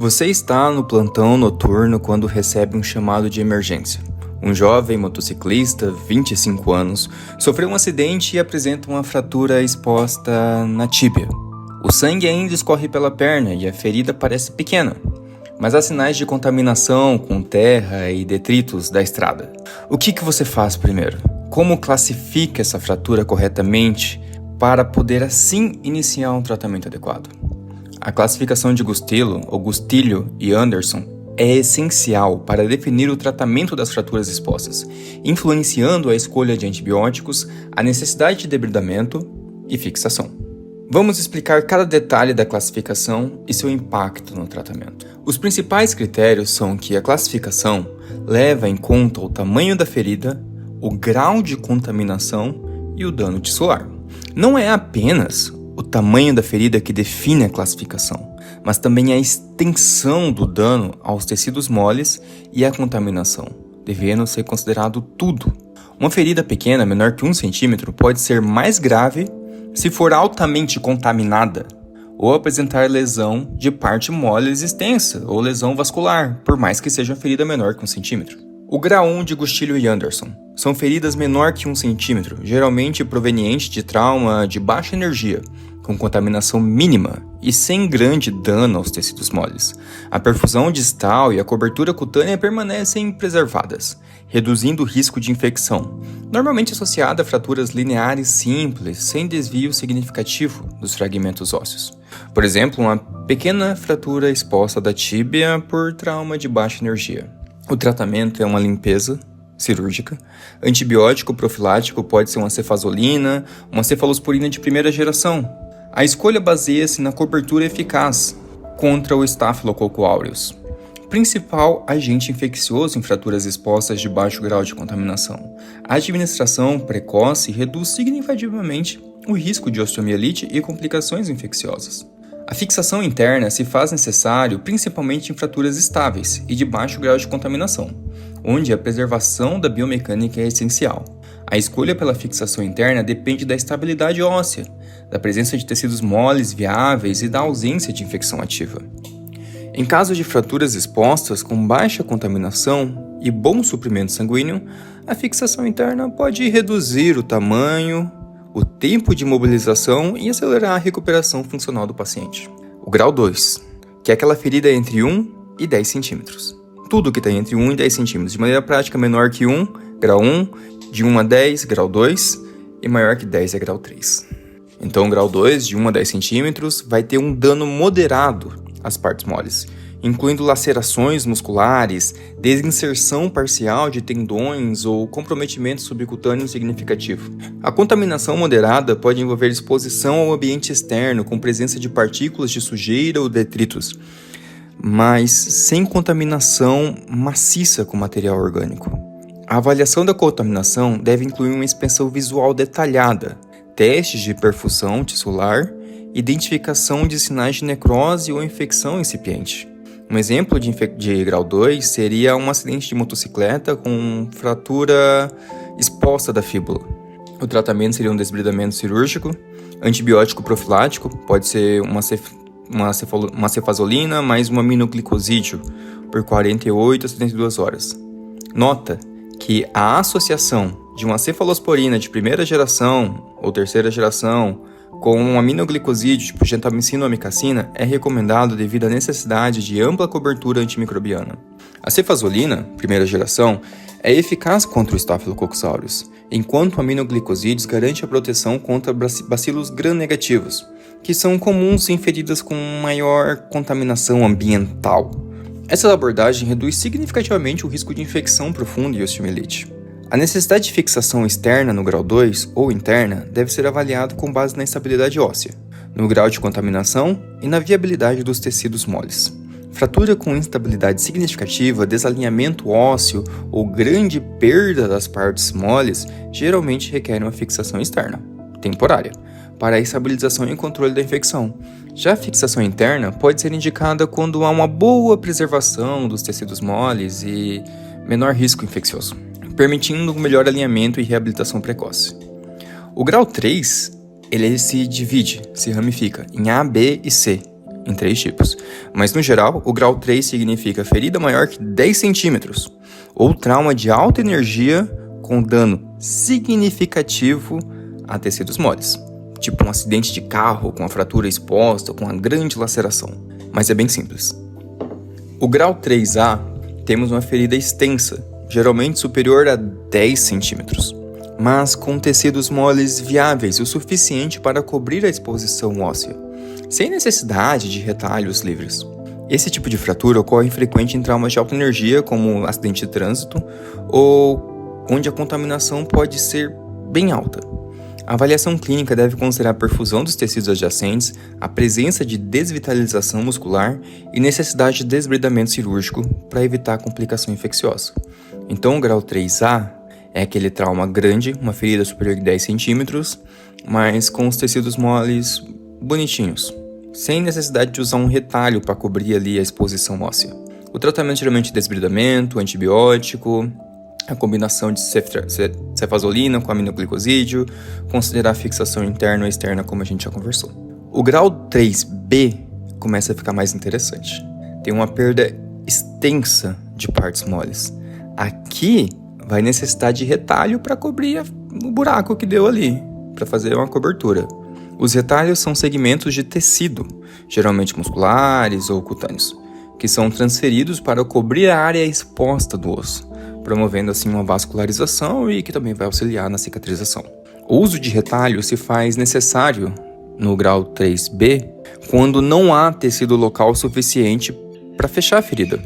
Você está no plantão noturno quando recebe um chamado de emergência. Um jovem motociclista, 25 anos, sofreu um acidente e apresenta uma fratura exposta na tíbia. O sangue ainda escorre pela perna e a ferida parece pequena, mas há sinais de contaminação com terra e detritos da estrada. O que você faz primeiro? Como classifica essa fratura corretamente para poder assim iniciar um tratamento adequado? A classificação de Gustilho e Anderson é essencial para definir o tratamento das fraturas expostas, influenciando a escolha de antibióticos, a necessidade de debridamento e fixação. Vamos explicar cada detalhe da classificação e seu impacto no tratamento. Os principais critérios são que a classificação leva em conta o tamanho da ferida, o grau de contaminação e o dano tissular. Não é apenas o tamanho da ferida que define a classificação, mas também a extensão do dano aos tecidos moles e a contaminação, devendo ser considerado tudo. Uma ferida pequena, menor que 1 centímetro, pode ser mais grave se for altamente contaminada ou apresentar lesão de parte mole extensa ou lesão vascular, por mais que seja uma ferida menor que 1 centímetro. O grau 1 de Gustilho e Anderson são feridas menor que 1 centímetro, geralmente provenientes de trauma de baixa energia, com contaminação mínima e sem grande dano aos tecidos moles. A perfusão distal e a cobertura cutânea permanecem preservadas, reduzindo o risco de infecção, normalmente associada a fraturas lineares simples, sem desvio significativo dos fragmentos ósseos. Por exemplo, uma pequena fratura exposta da tíbia por trauma de baixa energia. O tratamento é uma limpeza cirúrgica. Antibiótico profilático pode ser uma cefazolina, uma cefalosporina de primeira geração. A escolha baseia-se na cobertura eficaz contra o Staphylococcus aureus, principal agente infeccioso em fraturas expostas de baixo grau de contaminação. A administração precoce reduz significativamente o risco de osteomielite e complicações infecciosas. A fixação interna se faz necessário principalmente em fraturas estáveis e de baixo grau de contaminação, onde a preservação da biomecânica é essencial. A escolha pela fixação interna depende da estabilidade óssea, da presença de tecidos moles viáveis e da ausência de infecção ativa. Em caso de fraturas expostas com baixa contaminação e bom suprimento sanguíneo, a fixação interna pode reduzir o tamanho, o tempo de mobilização e acelerar a recuperação funcional do paciente. O grau 2, que é aquela ferida entre 1 e 10 centímetros. Tudo que está entre 1 e 10 centímetros, de maneira prática menor que 1, grau 1, de 1 a 10, grau 2, e maior que 10 é grau 3. Então, o grau 2, de 1 a 10 centímetros, vai ter um dano moderado às partes moles, incluindo lacerações musculares, desinserção parcial de tendões ou comprometimento subcutâneo significativo. A contaminação moderada pode envolver exposição ao ambiente externo com presença de partículas de sujeira ou detritos, mas sem contaminação maciça com material orgânico. A avaliação da contaminação deve incluir uma inspeção visual detalhada, testes de perfusão tissular, identificação de sinais de necrose ou infecção incipiente. Um exemplo de grau 2 seria um acidente de motocicleta com fratura exposta da fíbula. O tratamento seria um desbridamento cirúrgico, antibiótico profilático, pode ser uma cefazolina mais um aminoglicosídeo por 48 a 72 horas. Nota que a associação de uma cefalosporina de primeira geração ou terceira geração com um aminoglicosídeo tipo gentamicina ou amicacina é recomendado devido à necessidade de ampla cobertura antimicrobiana. A cefazolina, primeira geração, é eficaz contra o Staphylococcus aureus, enquanto o aminoglicosídeos garante a proteção contra bacilos gram-negativos, que são comuns em feridas com maior contaminação ambiental. Essa abordagem reduz significativamente o risco de infecção profunda e osteomielite. A necessidade de fixação externa no grau 2 ou interna deve ser avaliada com base na estabilidade óssea, no grau de contaminação e na viabilidade dos tecidos moles. Fratura com instabilidade significativa, desalinhamento ósseo ou grande perda das partes moles geralmente requerem uma fixação externa, temporária, para a estabilização e controle da infecção. Já a fixação interna pode ser indicada quando há uma boa preservação dos tecidos moles e menor risco infeccioso, permitindo um melhor alinhamento e reabilitação precoce. O grau 3, ele se ramifica em A, B e C, em 3 tipos. Mas, no geral, o grau 3 significa ferida maior que 10 centímetros, ou trauma de alta energia com dano significativo a tecidos moles, tipo um acidente de carro com a fratura exposta, com uma grande laceração. Mas é bem simples. O grau 3A, temos uma ferida extensa, geralmente superior a 10 centímetros, mas com tecidos moles viáveis o suficiente para cobrir a exposição óssea, sem necessidade de retalhos livres. Esse tipo de fratura ocorre frequente em traumas de alta energia, como acidente de trânsito, ou onde a contaminação pode ser bem alta. A avaliação clínica deve considerar a perfusão dos tecidos adjacentes, a presença de desvitalização muscular e necessidade de desbridamento cirúrgico para evitar complicação infecciosa. Então, o grau 3A é aquele trauma grande, uma ferida superior a 10 centímetros, mas com os tecidos moles bonitinhos, sem necessidade de usar um retalho para cobrir ali a exposição óssea. O tratamento geralmente é desbridamento, antibiótico, a combinação de cefazolina com aminoglicosídeo, considerar a fixação interna ou externa, como a gente já conversou. O grau 3B começa a ficar mais interessante. Tem uma perda extensa de partes moles. Aqui vai necessitar de retalho para cobrir o buraco que deu ali, para fazer uma cobertura. Os retalhos são segmentos de tecido, geralmente musculares ou cutâneos, que são transferidos para cobrir a área exposta do osso, promovendo assim uma vascularização e que também vai auxiliar na cicatrização. O uso de retalho se faz necessário no grau 3B quando não há tecido local suficiente para fechar a ferida,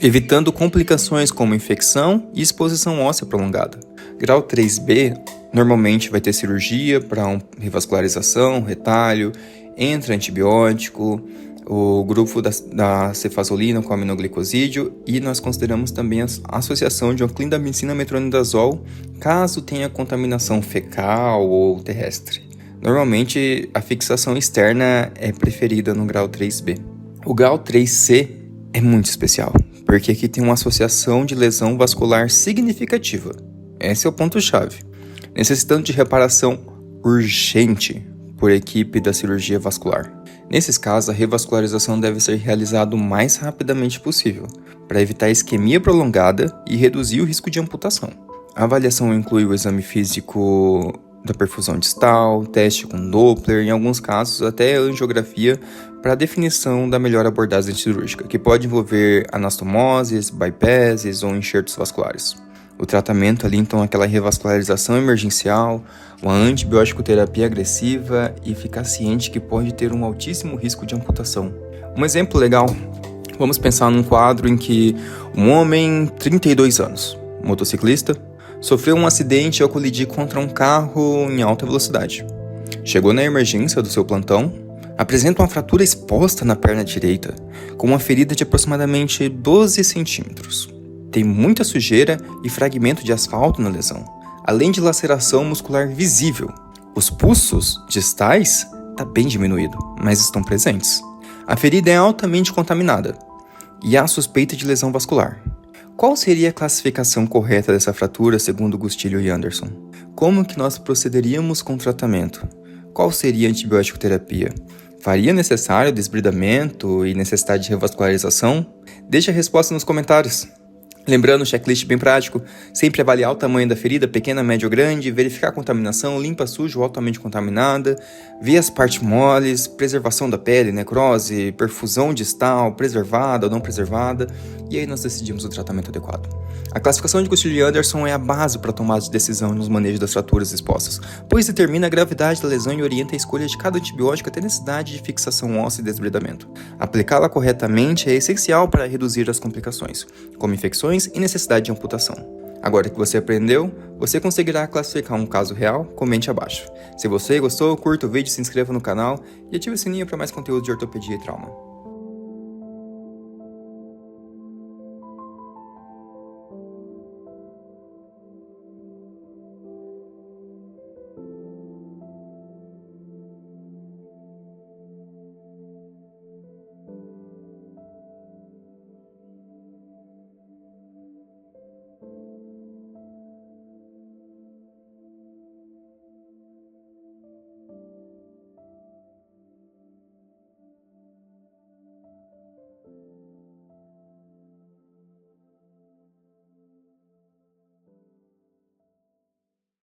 evitando complicações como infecção e exposição óssea prolongada. Grau 3B normalmente vai ter cirurgia para revascularização, retalho, entra antibiótico, o grupo da cefazolina com aminoglicosídeo e nós consideramos também a associação de uma clindamicina metronidazol caso tenha contaminação fecal ou terrestre. Normalmente a fixação externa é preferida no grau 3B. O grau 3C é muito especial, porque aqui tem uma associação de lesão vascular significativa. Esse é o ponto-chave, necessitando de reparação urgente por equipe da cirurgia vascular. Nesses casos, a revascularização deve ser realizada o mais rapidamente possível, para evitar isquemia prolongada e reduzir o risco de amputação. A avaliação inclui o exame físico da perfusão distal, teste com Doppler, em alguns casos até angiografia para a definição da melhor abordagem cirúrgica, que pode envolver anastomoses, bypasses ou enxertos vasculares. O tratamento ali, então, é aquela revascularização emergencial, uma antibiótico terapia agressiva e ficar ciente que pode ter um altíssimo risco de amputação. Um exemplo legal, vamos pensar num quadro em que um homem, 32 anos, motociclista, sofreu um acidente ao colidir contra um carro em alta velocidade. Chegou na emergência do seu plantão, apresenta uma fratura exposta na perna direita, com uma ferida de aproximadamente 12 centímetros. Tem muita sujeira e fragmento de asfalto na lesão, além de laceração muscular visível. Os pulsos distais estão bem diminuídos, mas estão presentes. A ferida é altamente contaminada e há suspeita de lesão vascular. Qual seria a classificação correta dessa fratura segundo Gustilho e Anderson? Como que nós procederíamos com o tratamento? Qual seria a antibiótico terapia? Faria necessário desbridamento e necessidade de revascularização? Deixe a resposta nos comentários. Lembrando, checklist bem prático, sempre avaliar o tamanho da ferida, pequena, média ou grande, verificar a contaminação, limpa, suja ou altamente contaminada, ver as partes moles, preservação da pele, necrose, perfusão distal, preservada ou não preservada, e aí nós decidimos o tratamento adequado. A classificação de Gustilho e Anderson é a base para a tomada de decisão nos manejos das fraturas expostas, pois determina a gravidade da lesão e orienta a escolha de cada antibiótico até necessidade de fixação óssea e desbridamento. Aplicá-la corretamente é essencial para reduzir as complicações, como infecções e necessidade de amputação. Agora que você aprendeu, você conseguirá classificar um caso real? Comente abaixo. Se você gostou, curta o vídeo, se inscreva no canal e ative o sininho para mais conteúdo de ortopedia e trauma.